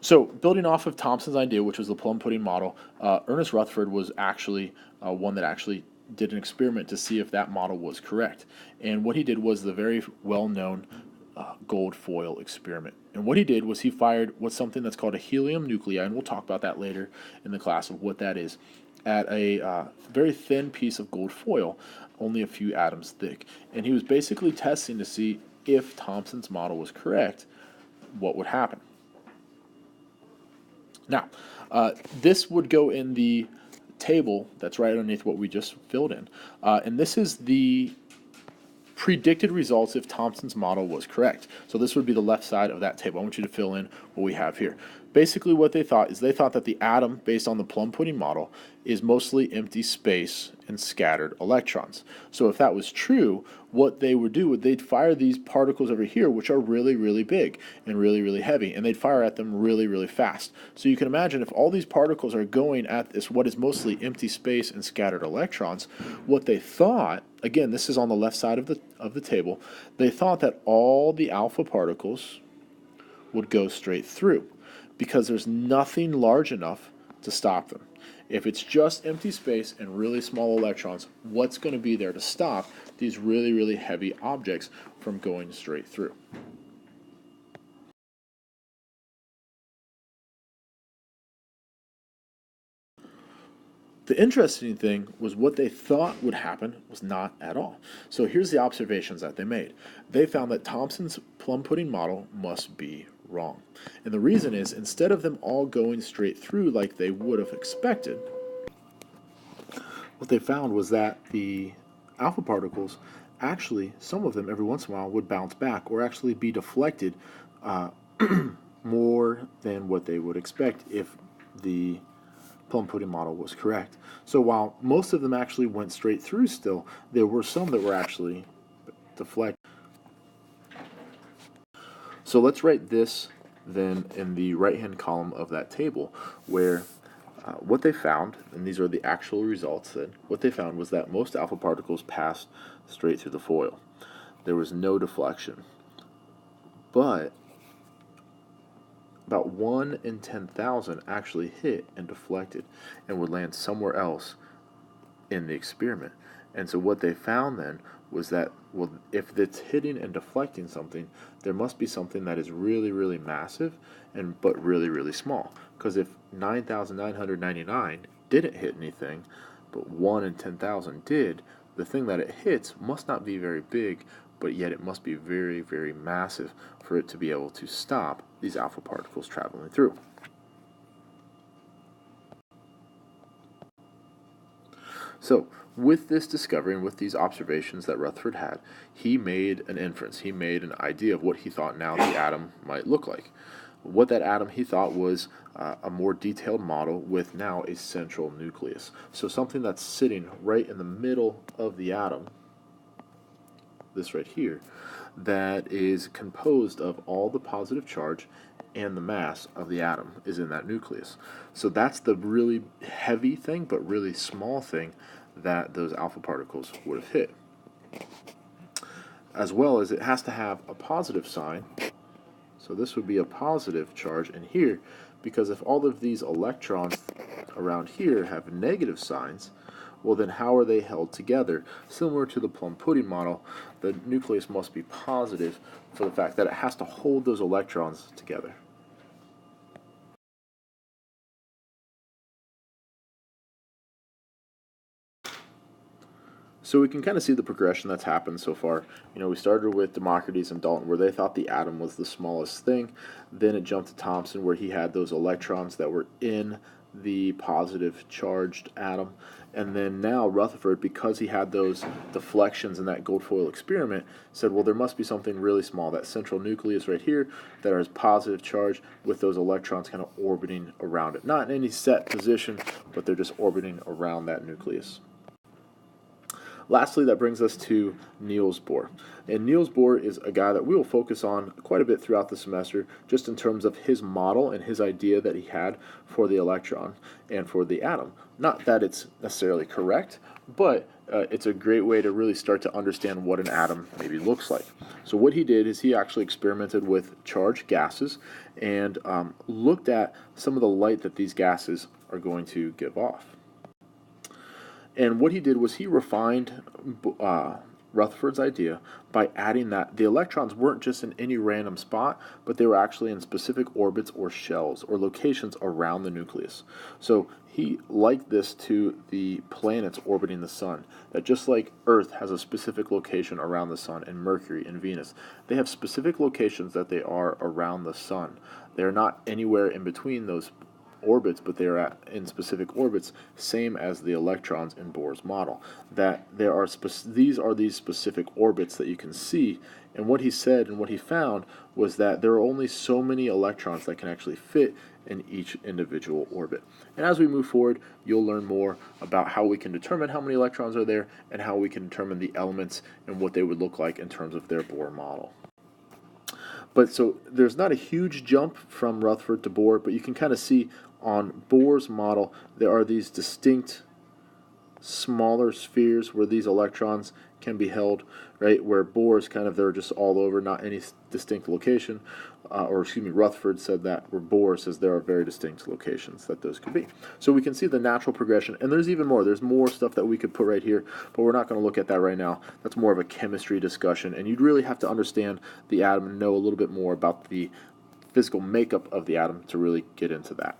So, building off of Thomson's idea, which was the plum pudding model, Ernest Rutherford was actually one that actually did an experiment to see if that model was correct. And what he did was the very well-known gold foil experiment. And what he did was he fired what's something that's called a helium nuclei, and we'll talk about that later in the class of what that is, at a very thin piece of gold foil, only a few atoms thick. And he was basically testing to see if Thomson's model was correct, what would happen. Now, this would go in the table that's right underneath what we just filled in. And this is the predicted results if Thomson's model was correct. So this would be the left side of that table. I want you to fill in what we have here. Basically what they thought is they thought that the atom, based on the plum pudding model, is mostly empty space and scattered electrons. So if that was true, what they would do would they'd fire these particles over here, which are really, really big and really, really heavy, and they'd fire at them really, really fast. So you can imagine if all these particles are going at this, what is mostly empty space and scattered electrons, what they thought, again, this is on the left side of the table, they thought that all the alpha particles would go straight through because there's nothing large enough to stop them. If it's just empty space and really small electrons, what's going to be there to stop these really, really heavy objects from going straight through? The interesting thing was what they thought would happen was not at all. So here's the observations that they made. They found that Thomson's plum pudding model must be wrong. And the reason is, instead of them all going straight through like they would have expected, what they found was that the alpha particles, actually, some of them every once in a while would bounce back or actually be deflected more than what they would expect if the plum pudding model was correct. So while most of them actually went straight through still, there were some that were actually deflected. So let's write this then in the right-hand column of that table, where what they found, and these are the actual results, then what they found was that most alpha particles passed straight through the foil. There was no deflection. But about 1 in 10,000 actually hit and deflected and would land somewhere else in the experiment. And so what they found then was that, well, if it's hitting and deflecting something, there must be something that is really, really massive but really, really small. Because if 9,999 didn't hit anything, but 1 in 10,000 did, the thing that it hits must not be very big, but yet it must be very, very massive for it to be able to stop these alpha particles traveling through. So, with this discovery and with these observations that Rutherford had, he made an inference. He made an idea of what he thought now the atom might look like. What that atom he thought was a more detailed model with now a central nucleus. So something that's sitting right in the middle of the atom, this right here, that is composed of all the positive charge and the mass of the atom is in that nucleus. So that's the really heavy thing, but really small thing that those alpha particles would have hit. As well as it has to have a positive sign. So this would be a positive charge in here, because if all of these electrons around here have negative signs, well then how are they held together? Similar to the plum pudding model, the nucleus must be positive for the fact that it has to hold those electrons together. So we can kind of see the progression that's happened so far. You know, we started with Democritus and Dalton, where they thought the atom was the smallest thing. Then it jumped to Thomson, where he had those electrons that were in the positive charged atom. And then now Rutherford, because he had those deflections in that gold foil experiment, said, well, there must be something really small, that central nucleus right here, that has positive charge with those electrons kind of orbiting around it. Not in any set position, but they're just orbiting around that nucleus. Lastly, that brings us to Niels Bohr. And Niels Bohr is a guy that we will focus on quite a bit throughout the semester, just in terms of his model and his idea that he had for the electron and for the atom. Not that it's necessarily correct, but it's a great way to really start to understand what an atom maybe looks like. So what he did is he actually experimented with charged gases and looked at some of the light that these gases are going to give off. And what he did was he refined Rutherford's idea by adding that the electrons weren't just in any random spot, but they were actually in specific orbits or shells or locations around the nucleus. So he liked this to the planets orbiting the sun, that just like Earth has a specific location around the sun, and Mercury and Venus, they have specific locations that they are around the sun. They're not anywhere in between those orbits, but they are in specific orbits, same as the electrons in Bohr's model. That there are these specific orbits that you can see, and what he said and what he found was that there are only so many electrons that can actually fit in each individual orbit. And as we move forward, you'll learn more about how we can determine how many electrons are there and how we can determine the elements and what they would look like in terms of their Bohr model. But so there's not a huge jump from Rutherford to Bohr, but you can kind of see on Bohr's model there are these distinct smaller spheres where these electrons can be held, right? Where Bohr's kind of, they're just all over, not any distinct location. Rutherford said that, where Bohr says there are very distinct locations that those could be. So we can see the natural progression, and there's even more. There's more stuff that we could put right here, but we're not going to look at that right now. That's more of a chemistry discussion, and you'd really have to understand the atom and know a little bit more about the physical makeup of the atom to really get into that.